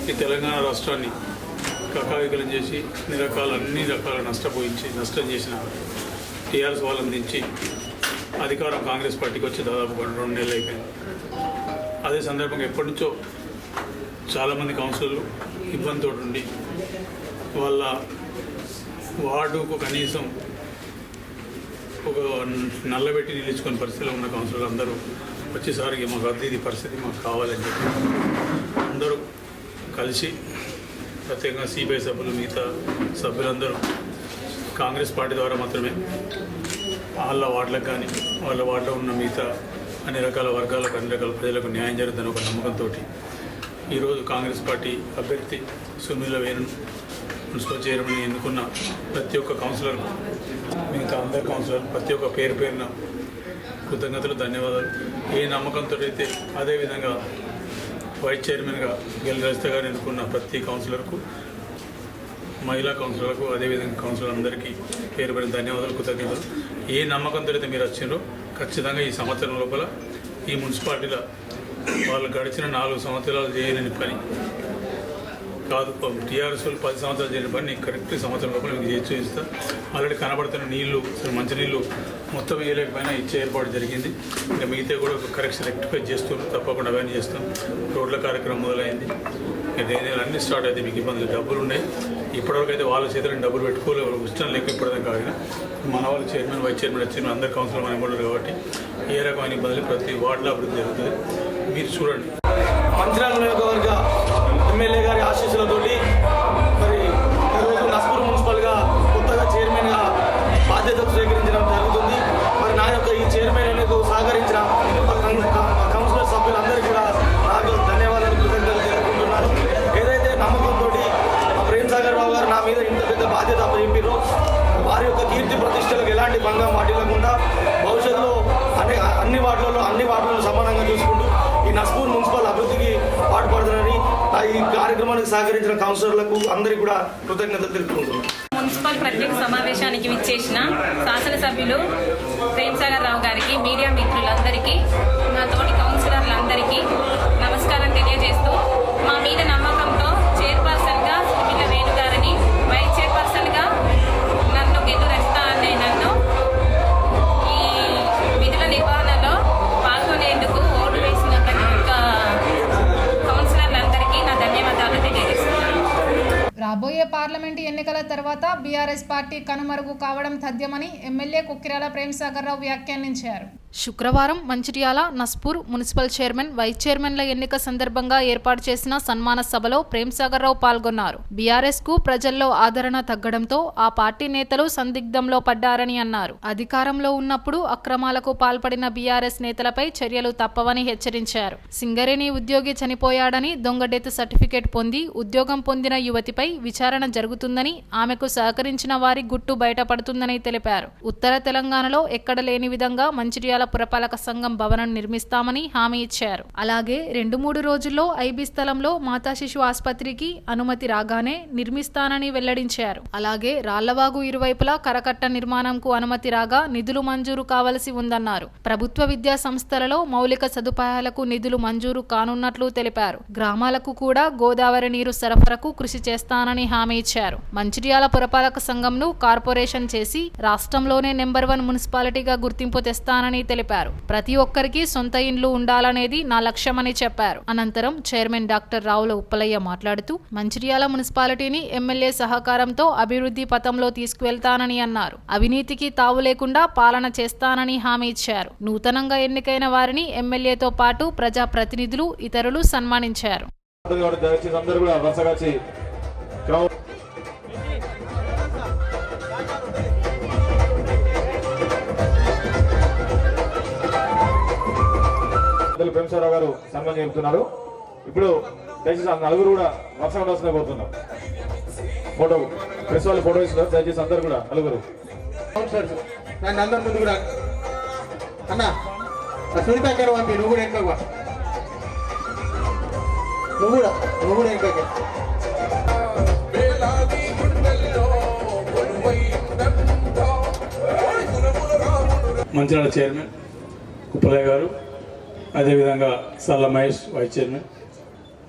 ఈ తెలంగాణ రాష్ట్రాన్ని కకావికలం చేసి అన్ని రకాల నష్టం చేసిన టీఆర్ఎస్ వాళ్ళని దించి అధికారం కాంగ్రెస్ పార్టీకి వచ్చి దాదాపు 2 నెలలు అయిపోయింది. అదే సందర్భంగా ఎప్పటి నుంచో చాలామంది కౌన్సిలర్లు ఇబ్బందితో ఉండి వాళ్ళ వార్డుకు కనీసం ఒక నల్లబెట్టి నిలుచుకునే పరిస్థితిలో ఉన్న కౌన్సిలర్లు అందరూ వచ్చేసరికి మాకు ఇది పరిస్థితి మాకు కావాలని చెప్పి అందరూ కలిసి ప్రత్యేకంగా సిపిఐ సభ్యులు మిగతా సభ్యులందరూ కాంగ్రెస్ పార్టీ ద్వారా మాత్రమే వాళ్ళ వార్డులకు కానీ వాళ్ళ వార్డులో ఉన్న మిగతా అన్ని రకాల వర్గాలకు అన్ని రకాల ప్రజలకు న్యాయం జరుగుతుందని ఒక నమ్మకంతో ఈరోజు కాంగ్రెస్ పార్టీ అభ్యర్థి సునీల వేణు మున్సిపల్ చైర్మన్ ఎన్నుకున్న ప్రతి ఒక్క కౌన్సిలర్కు మిగతా అందరు కౌన్సిలర్ ప్రతి ఒక్క పేరున కృతజ్ఞతలు, ధన్యవాదాలు. ఏ నమ్మకంతో అయితే అదేవిధంగా వైస్ చైర్మన్గా గెలిరజిత గారు ఎన్నుకున్న ప్రతి కౌన్సిలర్కు, మహిళా కౌన్సిలర్లకు, అదేవిధంగా కౌన్సిలర్ అందరికీ పేరు ధన్యవాదాలు, కృతజ్ఞతలు. ఏ నమ్మకంతో అయితే మీరు వచ్చిండ్రో ఖచ్చితంగా ఈ సంవత్సరం లోపల ఈ మున్సిపాలిటీలో వాళ్ళు గడిచిన 4 సంవత్సరాలు చేయలేని పని కాదు, టీఆర్ఎస్ 10 సంవత్సరాలు చేయని పని నీకు కరెక్ట్ సంవత్సరం లోపల మీకు చేసి చూపిస్తా. ఆల్రెడీ కనబడుతున్న నీళ్లు, మంచినీళ్ళు మొత్తం వేయలేకపోయినా ఇచ్చే ఏర్పాటు జరిగింది. ఇంకా మిగతా కూడా కరెక్షన్ రెక్టిఫై చేస్తున్నాం, తప్పకుండా అవన్నీ చేస్తాం. రోడ్ల కార్యక్రమం మొదలైంది. డ్రైనేజీలు అన్నీ స్టార్ట్ అయితే మీకు ఇబ్బందులు డబ్బులు ఉన్నాయి. ఇప్పటివరకు అయితే వాళ్ళ చేతులను డబ్బులు పెట్టుకోలేదు, ఇష్టం లేక ఇప్పటిదాకా కాగిన మన వాళ్ళు చైర్మన్, వైస్ చైర్మన్ వచ్చిన అందరు కౌన్సిలర్ మనం కూడా కాబట్టి ఏ రకమైన ఇబ్బందులు ప్రతి వార్డులో అభివృద్ధి జరుగుతుంది. మీరు చూడండి. మంచిర్యాల నియోజకవర్గ ఎమ్మెల్యే గారి ఆశీస్సులతోటి మరి ఈరోజు నస్పూర్ మున్సిపల్గా కొత్తగా చైర్మన్గా బాధ్యతలు స్వీకరించడం జరుగుతుంది. మరి నా యొక్క ఈ చైర్మన్ ఎన్నికకు సహకరించిన కౌన్సిలర్ సభ్యులందరికీ కూడా నాకు ధన్యవాదాలు, కృతజ్ఞతలు తెలుపుకుంటున్నాను. ఏదైతే నమ్మకంతో ప్రేమ్ సాగర్ రావు గారు నా మీద ఇంత పెద్ద బాధ్యత అప్పచెప్పారో వారి యొక్క కీర్తి ప్రతిష్టలకు ఎలాంటి భంగం వాటిల్లకుండా భవిష్యత్తులో అన్ని వార్డులలో సమానంగా చూసుకుంటూ ఈ నస్పూర్ మున్సిపల్ అభివృద్ధికి పాటుపడుతున్నారని ఈ కార్యక్రమానికి సహకరించిన కౌన్సిలర్లకు అందరికీ కూడా కృతజ్ఞతలు తెలుపుకుంటున్నాను. మున్సిపల్ ప్రత్యేక సమావేశానికి విచ్చేసిన శాసనసభ్యులు ప్రేమ్ సాగర్ రావు గారికి, మీడియా మిత్రులందరికీ, మా తోటి కౌన్సిలర్లందరికీ నమస్కారం తెలియజేస్తూ మా మీద నమ్మకంతో చైర్పర్సన్గా సునీల వేణు గారిని, వైస్ చైర్పర్సన్గా నన్ను గెలురజిత అనే నన్ను ఈ విధుల నిర్వహణలో పాల్గొనేందుకు ఓటు వేసిన ప్రతి ఒక్క కౌన్సిలర్లందరికీ నా ధన్యవాదాలు తెలియజేస్తున్నాను. రాబోయే పార్లమెంటు ఎన్నికల తర్వాత బీఆర్ఎస్ పార్టీ కనుమరుగు కావడం తథ్యమని ఎమ్మెల్యే కుక్కిరాల ప్రేమ్ సాగర్ రావు వ్యాఖ్యానించారు. శుక్రవారం Mancherial Naspur municipal chairman, vice చైర్మన్ల ఎన్నిక సందర్భంగా ఏర్పాటు చేసిన సన్మాన సభలో ప్రేమ్ సాగర్ రావు పాల్గొన్నారు. బీఆర్ఎస్ కు ప్రజల్లో ఆదరణ తగ్గడంతో ఆ పార్టీ నేతలు సందిగ్ధంలో పడ్డారని అన్నారు. అధికారంలో ఉన్నప్పుడు అక్రమాలకు పాల్పడిన బీఆర్ఎస్ నేతలపై చర్యలు తప్పవని హెచ్చరించారు. సింగరేణి ఉద్యోగి చనిపోయాడని దొంగ డెత్ సర్టిఫికేట్ పొంది ఉద్యోగం పొందిన యువతిపై విచారణ జరుగుతుందని, ఆమెకు సహకరించిన వారి గుట్టు బయటపడుతుందని తెలిపారు. ఉత్తర తెలంగాణలో ఎక్కడ లేని విధంగా మంచిర్యాల పురపాలక సంఘం భవనం నిర్మిస్తామని హామీ ఇచ్చారు. అలాగే 2-3 రోజుల్లో ఐబీ స్థలంలో మాతా శిశు ఆసుపత్రికి అనుమతి రాగానే నిర్మిస్తానని వెల్లడించారు. అలాగే రాళ్లవాగు ఇరువైపులా కరకట్ట నిర్మాణంకు అనుమతి రాగా నిధులు మంజూరు కావలసి ఉందన్నారు. ప్రభుత్వ విద్యా సంస్థలలో మౌలిక సదుపాయాలకు నిధులు మంజూరు కానున్నట్లు తెలిపారు. గ్రామాలకు కూడా గోదావరి నీరు సరఫరాకు కృషి చేస్తానని హామీ ఇచ్చారు. మంచిర్యాల పురపాలక సంఘంను కార్పొరేషన్ చేసి రాష్ట్రంలోనే నెంబర్ 1 మున్సిపాలిటీగా గుర్తింపు తెస్తానని తెలిపారు. ప్రతి ఒక్కరికి సొంత ఇండ్లు ఉండాలనేది నా లక్ష్యమని చెప్పారు. అనంతరం చైర్మన్ డాక్టర్ రావుల ఉప్పలయ్య మాట్లాడుతూ మంచిర్యాల మున్సిపాలిటీని ఎమ్మెల్యే సహకారంతో అభివృద్ధి పథంలో తీసుకువెళ్తానని అన్నారు. అవినీతికి తావు లేకుండా పాలన చేస్తానని హామీ ఇచ్చారు. నూతనంగా ఎన్నికైన వారిని ఎమ్మెల్యేతో పాటు ప్రజా ప్రతినిధులు, ఇతరులు సన్మానించారు. ప్రేమసారావు గారు సన్మానం చెబుతున్నారు. ఇప్పుడు దయచేసి నలుగురు కూడా వర్షం ఉండాల్సిన కోరుతున్నాం. ఫోటో ప్రెస్ వాళ్ళు ఫోటో ఇస్తున్నారు. దయచేసి అందరు కూడా నలుగురు అందరి ముందు కూడా అన్న సునీత పంపి నువ్వు కూడా వెనుక నువ్వు కూడా వెనుక మంచిర్యాల చైర్మన్ ఉప్పలయ్య గారు, అదేవిధంగా Salla Mahesh vice chairman,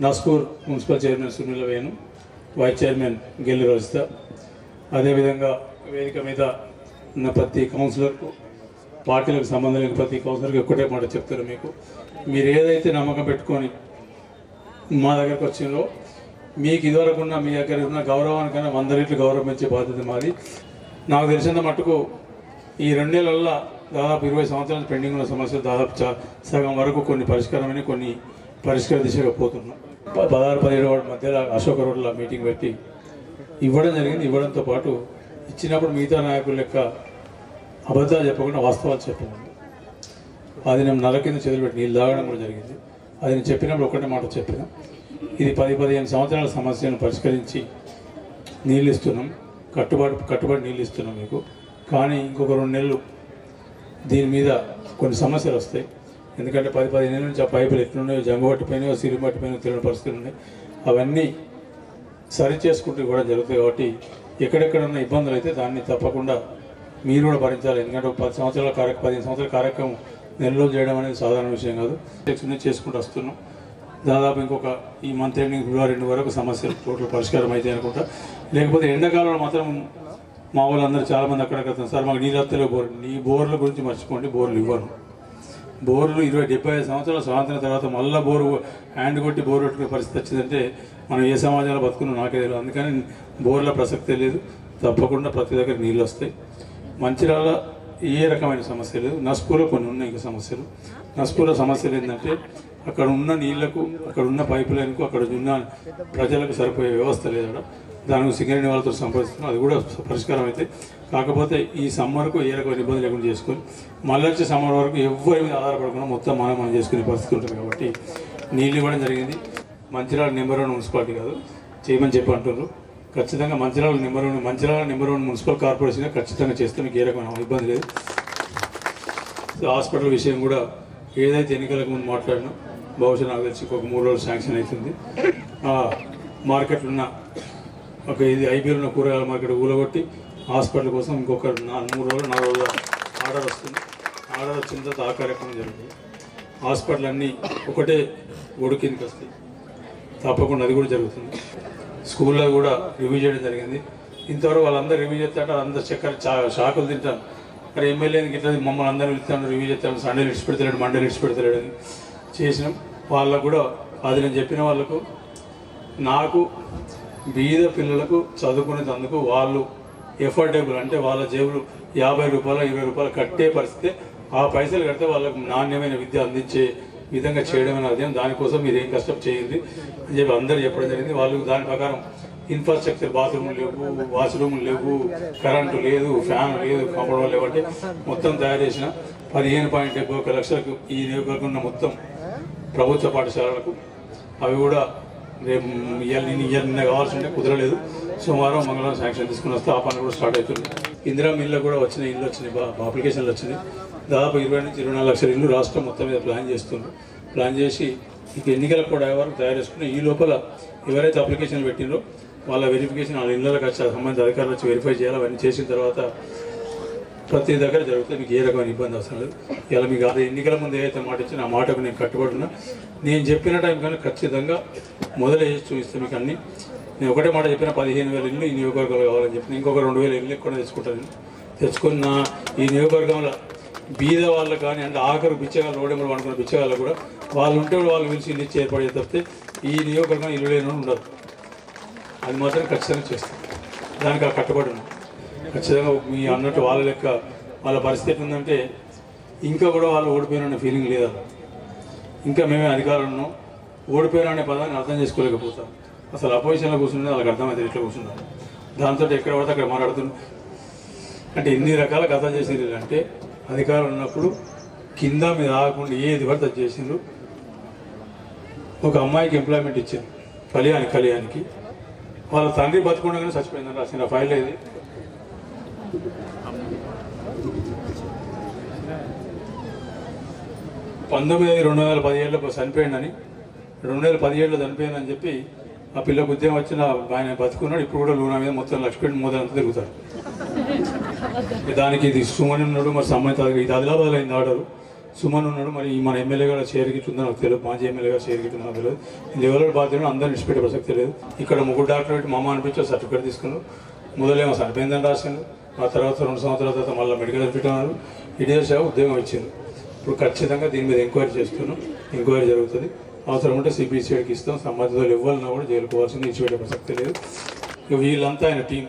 Naspur municipal chairman Sunila Venu, vice chairman Gelli Rajitha, అదేవిధంగా వేదిక మీద ఉన్న ప్రతి కౌన్సిలర్కు, పార్టీలకు సంబంధం లేని ప్రతి కౌన్సిలర్కి ఒక్కటే మాట చెప్తారు, మీకు మీరు ఏదైతే నమ్మకం పెట్టుకొని మా దగ్గరకు వచ్చిందో మీకు ఇదివరకు ఉన్న మీ దగ్గర ఉన్న గౌరవానికన్నా 100 రెట్లు గౌరవం ఇచ్చే బాధ్యత మాది. నాకు తెలిసిన మటుకు ఈ 2 నెలల్లో దాదాపు 20 సంవత్సరాలు పెండింగ్ ఉన్న సమస్యలు దాదాపు సగం వరకు కొన్ని పరిష్కారమైన, కొన్ని పరిష్కార దిశగా పోతున్నాం. 16-17 వార్డు మధ్యలో అశోక రోడ్లో మీటింగ్ పెట్టి ఇవ్వడం జరిగింది. ఇవ్వడంతో పాటు ఇచ్చినప్పుడు మిగతా నాయకుల లెక్క అబద్ధాలు చెప్పకుండా వాస్తవాలు చెప్పాను. అది నేను నల్ల కింద చేతులు పెట్టి నీళ్ళు తాగడం కూడా జరిగింది. అది నేను చెప్పినప్పుడు ఒకటే మాట చెప్పిన, ఇది 10-15 సంవత్సరాల సమస్యను పరిష్కరించి నీళ్ళు ఇస్తున్నాం, కట్టుబడి నీళ్ళు ఇస్తున్నాం మీకు. కానీ ఇంకొక 2 నెలలు దీని మీద కొన్ని సమస్యలు వస్తాయి. ఎందుకంటే 10-15 నెలల నుంచి ఆ పైపులు ఎట్లున్నాయో, జంగు పట్టిపోయినాయో, సిరి పట్టిపోయినాయో తెలియని పరిస్థితులు ఉన్నాయి. అవన్నీ సరి చేసుకుంటూ కూడా జరుగుతాయి. కాబట్టి ఎక్కడెక్కడ ఉన్న ఇబ్బందులు అయితే దాన్ని తప్పకుండా మీరు కూడా భరించాలి. ఎందుకంటే 15 సంవత్సరాల కార్యక్రమం నెలలో చేయడం అనేది సాధారణ విషయం కాదు. చేసుకుంటూ వస్తున్నాం. దాదాపు ఇంకొక ఈ మంత్ ఎండింగ్ ఫిబ్రవరి 2 వరకు సమస్యలు టోటల్ పరిష్కారం అయితే అనుకుంటా. లేకపోతే ఎండాకాలంలో మాత్రం మా వాళ్ళందరూ చాలామంది అక్కడికి సార్ మాకు నీళ్ళు వస్తలే బోర్ల గురించి మర్చిపోండి, బోర్లు ఇవ్వను. బోర్లు 20-75 సంవత్సరాల స్వాతంత్రం తర్వాత మళ్ళీ బోరు హ్యాండ్ కొట్టి బోర్ పెట్టుకునే పరిస్థితి వచ్చిందంటే మనం ఏ సమాజంలో బతుకున్నాం నాకే తెలియదు. అందుకని బోర్ల ప్రసక్తే లేదు. తప్పకుండా ప్రతి దగ్గర నీళ్ళు వస్తాయి. మంచిర్యాల ఏ రకమైన సమస్య లేదు. నస్కూలో కొన్ని ఉన్నాయి ఇంకా సమస్యలు. నస్కూలో సమస్యలు ఏంటంటే అక్కడ ఉన్న నీళ్లకు, అక్కడ ఉన్న పైపు లైన్కు, అక్కడ ఉన్న ప్రజలకు సరిపోయే వ్యవస్థ లేదు. దానికి సింగరేణి వాళ్ళతో సంప్రదిస్తున్నాం. అది కూడా పరిష్కారం అయితే. కాకపోతే ఈ సమ్మర్కు ఏ రకమైన ఇబ్బంది లేకుండా చేసుకొని మళ్ళీ వచ్చే సమ్మర్ వరకు ఎవరి మీద ఆధారపడకుండా మొత్తం మనం చేసుకునే పరిస్థితి ఉంటుంది. కాబట్టి నీళ్ళు ఇవ్వడం జరిగింది. మంచిర్యాల నెంబర్ 1 మున్సిపాలిటీ కాదు చేయమని చెప్పి అంటున్నారు. ఖచ్చితంగా మంచిర్యాల నెంబర్ 1 మున్సిపల్ కార్పొరేషన్ ఖచ్చితంగా చేస్తే మీకు ఏ రకమైన ఇబ్బంది లేదు. హాస్పిటల్ విషయం కూడా ఏదైతే ఎన్నికలకు ముందు మాట్లాడినా బహుశా నాకు తెలిసి ఒక 3 రోజులు శాంక్షన్ అవుతుంది. మార్కెట్లో ఉన్న ఒక ఇది ఐపీఎల్ ఉన్న కూరగాయల మార్కెట్ ఊలగొట్టి హాస్పిటల్ కోసం ఇంకొక 4 రోజులు ఆర్డర్ వస్తుంది. ఆర్డర్ వచ్చిన తర్వాత ఆ కార్యక్రమం జరుగుతుంది. హాస్పిటల్ అన్నీ ఒకటే గొడుగు కిందకి వస్తాయి. తప్పకుండా అది కూడా జరుగుతుంది. స్కూల్లో కూడా రివ్యూ చేయడం జరిగింది. ఇంతవరకు వాళ్ళందరూ రివ్యూ చేస్తాడు, అందరు షాకులు తింటాను. మరి ఎమ్మెల్యేకి ఇట్లా మమ్మల్ని అందరూ వెళ్తాను రివ్యూ చేస్తాను, సండే లిస్ట్ పెడతాడు, మండే లిస్ట్ పెడతాడు అని చేసినాం. వాళ్ళకు కూడా అది నేను చెప్పిన వాళ్ళకు, నాకు బీద పిల్లలకు చదువుకునేందుకు వాళ్ళు ఎఫోర్డబుల్ అంటే వాళ్ళ జేబులు 50 రూపాయలు 20 రూపాయలు కట్టే పరిస్థితి. ఆ పైసలు కడితే వాళ్ళకు నాణ్యమైన విద్య అందించే విధంగా చేయడం అనేది, దానికోసం మీరు ఏం కష్టం చేయండి అని చెప్పి అందరూ చెప్పడం జరిగింది. వాళ్ళు దాని ప్రకారం ఇన్ఫ్రాస్ట్రక్చర్, బాత్రూములు లేవు, వాష్రూములు లేవు, కరెంటు లేదు, ఫ్యాన్ లేదు, కాంపౌండ్ లేవు అంటే మొత్తం తయారు చేసిన 15.71 లక్షలకు ఈ నియోజకవర్గం ఉన్న మొత్తం ప్రభుత్వ పాఠశాలలకు అవి కూడా రేపు నిన్న కావాల్సి ఉంటే కుదరలేదు. సోమవారం మంగళవారం శాంక్షన్ తీసుకుని వస్తే ఆ పని కూడా స్టార్ట్ అవుతుంది. ఇందిరా మిల్లు కూడా వచ్చినాయి, ఇల్లు వచ్చినాయి, అప్లికేషన్లు వచ్చినాయి. దాదాపు 20 నుంచి 24 లక్షల ఇల్లు రాష్ట్రం మొత్తం మీద ప్లాన్ చేసి ఇక ఎన్నికలకు కూడా వరకు తయారు చేసుకుని ఈ లోపల ఎవరైతే అప్లికేషన్లు పెట్టినో వాళ్ళ వెరిఫికేషన్ వాళ్ళ ఇళ్ళకి వచ్చి సంబంధిత అధికారులు వచ్చి వెరిఫై చేయాలి. అవన్నీ చేసిన తర్వాత ప్రతి దగ్గర జరుగుతుంది. మీకు ఏ రకమైన ఇబ్బంది అవసరం లేదు. ఇలా మీకు అది ఎన్నికల ముందు ఏదైతే మాట ఇచ్చిన ఆ మాటకు నేను కట్టుబడినా, నేను చెప్పిన టైం కానీ ఖచ్చితంగా మొదలు చేసి చూపిస్తాను మీకు అన్నీ. నేను ఒకటే మాట చెప్పిన 15,000 ఇల్లు ఈ నియోజకవర్గంలో కావాలని చెప్పిన, ఇంకొక 2,000 ఇల్లు ఎక్కువ తెచ్చుకుంటాను. తెచ్చుకున్న ఈ నియోజకవర్గంలో బీద వాళ్ళు కానీ అంటే ఆఖరు బిచ్చగాళ్ళు రోడ్డు అనుకున్న బిచ్చగాళ్ళు కూడా వాళ్ళు ఉంటే వాళ్ళు పిలిచి ఇల్లు ఇచ్చి ఏర్పాటు చేస్తే ఈ నియోజకవర్గం ఇల్లు లేని ఉండదు. అది మాత్రం ఖచ్చితంగా చేస్తాం. దానికి ఆ కట్టుబడి ఉన్నాం. ఖచ్చితంగా మీ అన్నట్టు వాళ్ళ లెక్క వాళ్ళ పరిస్థితి ఉందంటే ఇంకా కూడా వాళ్ళు ఓడిపోయిన ఫీలింగ్ లేదా, ఇంకా మేమే అధికారులు ఉన్నాం, ఓడిపోయిన అనే పదాన్ని అర్థం చేసుకోలేకపోతాం. అసలు అపోజిషన్లో కూర్చుంటే వాళ్ళకి అర్థమైతే ఇట్లా కూర్చున్నారు. దాంతో ఎక్కడ పడితే అక్కడ మాట్లాడుతున్నాం. అంటే ఎన్ని రకాల కథ చేసిండ్రు అంటే అధికారులు ఉన్నప్పుడు కింద మీద ఆగకుండా ఏది పడితే అది చేసిండ్రు. ఒక అమ్మాయికి ఎంప్లాయ్మెంట్ ఇచ్చారు కళ్యాణికి. వాళ్ళ తండ్రి బతుకుండగానే చచ్చిపోయిందని రాసిన ఫైల్ ఇది. పంతొమ్మిది 2017లో చనిపోయిందని, 2017లో చనిపోయిందని చెప్పి ఆ పిల్లకు ఉద్యోగం వచ్చిన ఆయన బతుకున్నాడు. ఇప్పుడు కూడా లూనా మీద మొత్తం లక్ష్మీ మోదంతా తిరుగుతాడు. దానికి ఇది సుమన్ ఉన్నాడు, మరి సంబంధిత ఇది ఆదిలాబాద్లో అయింది ఆర్డరు. సుమన్ ఉన్నాడు, మరి మన ఎమ్మెల్యే గారు షేర్ గిట్టుందో నాకు తెలియదు, మాజీ ఎమ్మెల్యే గారు షేర్ గిట్టుందో నాకు తెలియదు. ఇది ఎవరో బాధ్యతను అందరూ విడిచిపెట్టే ప్రసక్తి లేదు. ఇక్కడ 3 డాక్టరేట్ మామ అనిపించి సర్టిఫికేట్ తీసుకున్నారు. మొదలేమో చనిపోయిందని రాశాను, ఆ తర్వాత 2 సంవత్సరాల తర్వాత మళ్ళీ మెడికల్ బెనిఫిట్ అన్నారు, ఇటీవల శాఖ ఉద్యోగం ఇచ్చింది. ఇప్పుడు ఖచ్చితంగా దీని మీద ఎంక్వైరీ చేస్తున్నాం, ఎంక్వైరీ జరుగుతుంది. అవసరం ఉంటే సిబిసిఐడికి ఇస్తాం, సంబంధితులు ఇవ్వాలన్నా కూడా జైలు పోవాల్సింది, ఇచ్చిపెట్టే ప్రసక్తి లేదు. ఇక వీళ్ళంతా ఆయన టీం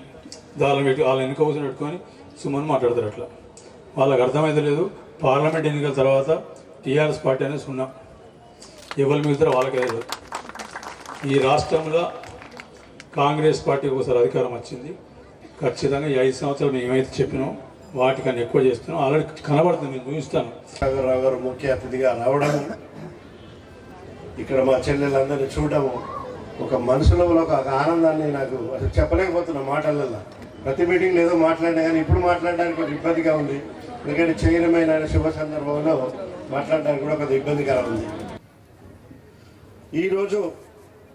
దాని పెట్టి వాళ్ళ ఎన్నిక కోసం పెట్టుకొని సుమన్ మాట్లాడతారు. అట్లా వాళ్ళకి అర్థమైతే లేదు. పార్లమెంట్ ఎన్నికల తర్వాత టీఆర్ఎస్ పార్టీ అనేది సున్నా, ఎవరు మిగతారో వాళ్ళకే లేదు. ఈ రాష్ట్రంలో కాంగ్రెస్ పార్టీ ఒకసారి అధికారం వచ్చింది, ఖచ్చితంగా ఈ 5 సంవత్సరాలు మేము ఏమైతే చెప్పినాం వాటికన్నా ఎక్కువ చేస్తున్నాం. ఆల్రెడీ కనబడుతుంది, నేను చూపిస్తాను. రాఘవరావు గారు ముఖ్య అతిథిగా రావడము, ఇక్కడ మా చెల్లెలందరినీ చూడడము, ఒక మనసులో ఒక ఆనందాన్ని నాకు అసలు చెప్పలేకపోతున్నా మాటలలో. ప్రతి మీటింగ్లో ఏదో మాట్లాడినా కానీ ఇప్పుడు మాట్లాడడానికి కొంచెం ఇబ్బందిగా ఉంది. ఎందుకంటే చైర్మన్ అయిన శుభ సందర్భంలో మాట్లాడడానికి కూడా కొంచెం ఇబ్బందిగా ఉంది. ఈరోజు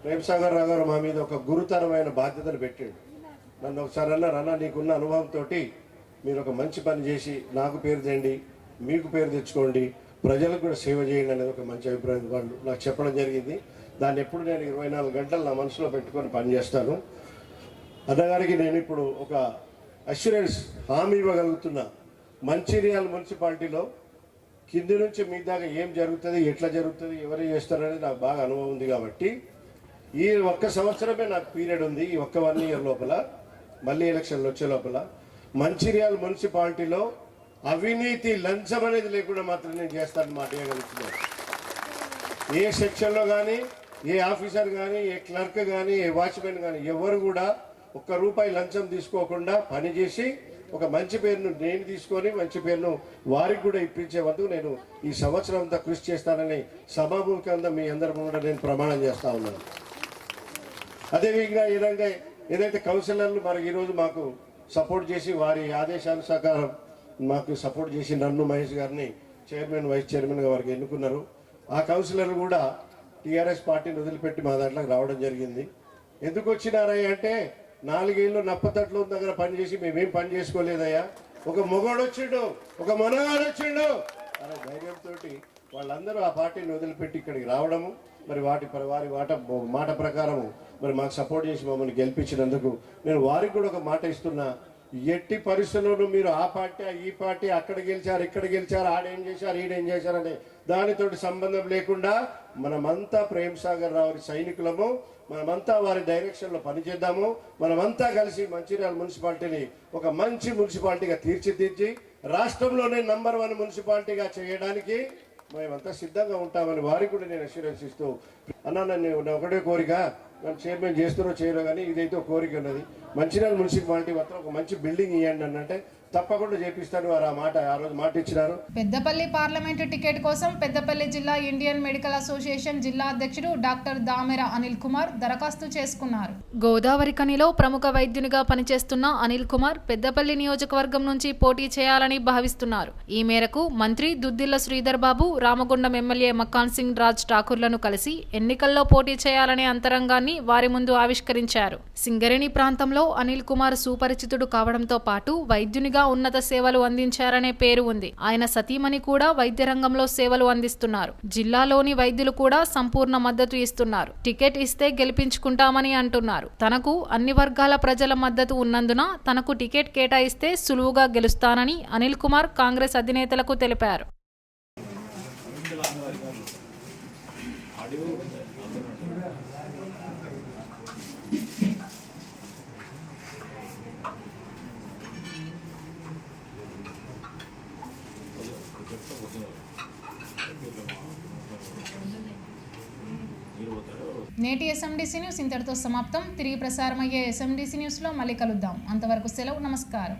ప్రేమ్సాగర్ రావు గారు మా మీద ఒక గురుతరమైన బాధ్యతను పెట్టాడు. నన్ను ఒకసారి అన్న నీకున్న అనుభవంతో మీరు ఒక మంచి పని చేసి నాకు పేరు తెండి, మీకు పేరు తెచ్చుకోండి, ప్రజలకు కూడా సేవ చేయండి అనేది ఒక మంచి అభిప్రాయం వాళ్ళు నాకు చెప్పడం జరిగింది. దాన్ని ఎప్పుడు నేను 24 గంటలు నా మనసులో పెట్టుకొని పనిచేస్తాను. అన్నగారికి నేను ఇప్పుడు ఒక అష్యూరెన్స్ హామీ ఇవ్వగలుగుతున్నా. మంచిర్యాల మున్సిపాలిటీలో కింది నుంచి మీ దాకా ఏం జరుగుతుంది, ఎట్లా జరుగుతుంది, ఎవరు చేస్తారనేది నాకు బాగా అనుభవం ఉంది. కాబట్టి ఈ 1 సంవత్సరమే నాకు పీరియడ్ ఉంది. ఈ 1 ఇయర్ లోపల మళ్ళీ ఎలక్షన్లు వచ్చే లోపల మంచిర్యాల మున్సిపాలిటీలో అవినీతి లంచం అనేది లేకుండా మాత్రం నేను చేస్తాను మాట ఇవ్వగలుగుతున్నాను. ఏ సెక్షన్లో కానీ, ఏ ఆఫీసర్ కానీ, ఏ క్లర్క్ కానీ, ఏ వాచ్మెన్ కానీ ఎవరు కూడా ₹1 లంచం తీసుకోకుండా పనిచేసి ఒక మంచి పేరును నేను తీసుకొని మంచి పేరును వారికి కూడా ఇప్పించేందుకు నేను ఈ సంవత్సరం అంతా కృషి చేస్తానని సభాముఖంగా మీ అందరి ముందు నేను ప్రమాణం చేస్తా ఉన్నాను. అదేవిధంగా ఏదైతే కౌన్సిలర్లు మరి ఈరోజు మాకు సపోర్ట్ చేసి వారి ఆదేశానుసారం మాకు సపోర్ట్ చేసి నన్ను మహేష్ గారిని చైర్మన్, వైస్ చైర్మన్గా వారికి ఎన్నుకున్నారు. ఆ కౌన్సిలర్లు కూడా టీఆర్ఎస్ పార్టీని వదిలిపెట్టి మా దాంట్లోకి రావడం జరిగింది. ఎందుకు వచ్చినారయ్యా అంటే 4 ఏళ్ళు నప్పతట్లో దగ్గర పనిచేసి మేమేం పని చేసుకోలేదయ్యా, ఒక మొగోడు వచ్చిండు, ఒక మనగాడు వచ్చిండు అనే ధైర్యంతో వాళ్ళందరూ ఆ పార్టీని వదిలిపెట్టి ఇక్కడికి రావడము, మరి వారి మాట ప్రకారము మరి మాకు సపోర్ట్ చేసి మమ్మల్ని గెలిపించినందుకు నేను వారికి కూడా ఒక మాట ఇస్తున్నా. ఎట్టి పరిస్థితుల్లోనూ మీరు ఆ పార్టీ ఈ పార్టీ అక్కడ గెలిచారు ఇక్కడ గెలిచారు ఆడేం చేశారు ఈడేం చేశారనే దానితోటి సంబంధం లేకుండా మనమంతా ప్రేమ్సాగర్ రావు సైనికులము, మనమంతా వారి డైరెక్షన్లో పనిచేద్దాము. మనమంతా కలిసి మంచిర్యాల మున్సిపాలిటీని ఒక మంచి మున్సిపాలిటీగా తీర్చిదిద్ది రాష్ట్రంలోనే నంబర్ 1 మున్సిపాలిటీగా చేయడానికి మేమంతా సిద్ధంగా ఉంటామని వారికి కూడా నేను అష్యూరెన్స్ ఇస్తూ అన్నా, నన్ను ఒకటే కోరిక, నన్ను చైర్మన్ చేస్తారో చేయరో కానీ ఇదైతే ఒక కోరిక ఉన్నది. మంచిర్యాల మున్సిపాలిటీ మాత్రం ఒక మంచి బిల్డింగ్ ఇవ్వండి అంటే తప్పకుండా చేపిస్తాను. వారు ఆ రోజు మాట ఇచ్చినారు. పెద్దపల్లి పార్లమెంటు టికెట్ కోసం పెద్దపల్లి జిల్లా ఇండియన్ మెడికల్ అసోసియేషన్ జిల్లా అధ్యక్షుడు డాక్టర్ దామెర అనిల్ కుమార్ దరఖాస్తు చేసుకున్నారు. గోదావరి ఖనిలో ప్రముఖ వైద్యునిగా పనిచేస్తున్న అనిల్ కుమార్ పెద్దపల్లి నియోజకవర్గం నుంచి పోటీ చేయాలని భావిస్తున్నారు. ఈ మేరకు మంత్రి దుద్దిల్ల శ్రీధర్ బాబు, రామగుండం ఎమ్మెల్యే మక్కాన్ సింగ్ రాజ్ ఠాకూర్లను కలిసి ఎన్నికల్లో పోటీ చేయాలనే అంతరంగాన్ని వారి ముందు ఆవిష్కరించారు. సింగరేణి ప్రాంతంలో అనిల్ కుమార్ సుపరిచితుడు కావడంతో పాటు వైద్యునిగా ఉన్నత సేవలు అందించారనే పేరు ఉంది. ఆయన సతీమణి కూడా వైద్య రంగంలో సేవలు అందిస్తున్నారు. జిల్లాలోని వైద్యులు కూడా సంపూర్ణ మద్దతు ఇస్తున్నారు. టికెట్ ఇస్తే గెలిపించుకుంటామని అంటున్నారు. తనకు అన్ని వర్గాల ప్రజల మద్దతు ఉన్నందున తనకు టికెట్ కేటాయిస్తే సులువుగా గెలుస్తానని అనిల్ కుమార్ కాంగ్రెస్ అధినేతలకు తెలిపారు. నేటి ఎస్ఎండిసి న్యూస్ ఇంతటితో సమాప్తం. తిరిగి ప్రసారమయ్యే ఎస్ఎండిసి న్యూస్లో మళ్ళీ కలుద్దాం. అంతవరకు సెలవు. నమస్కారం.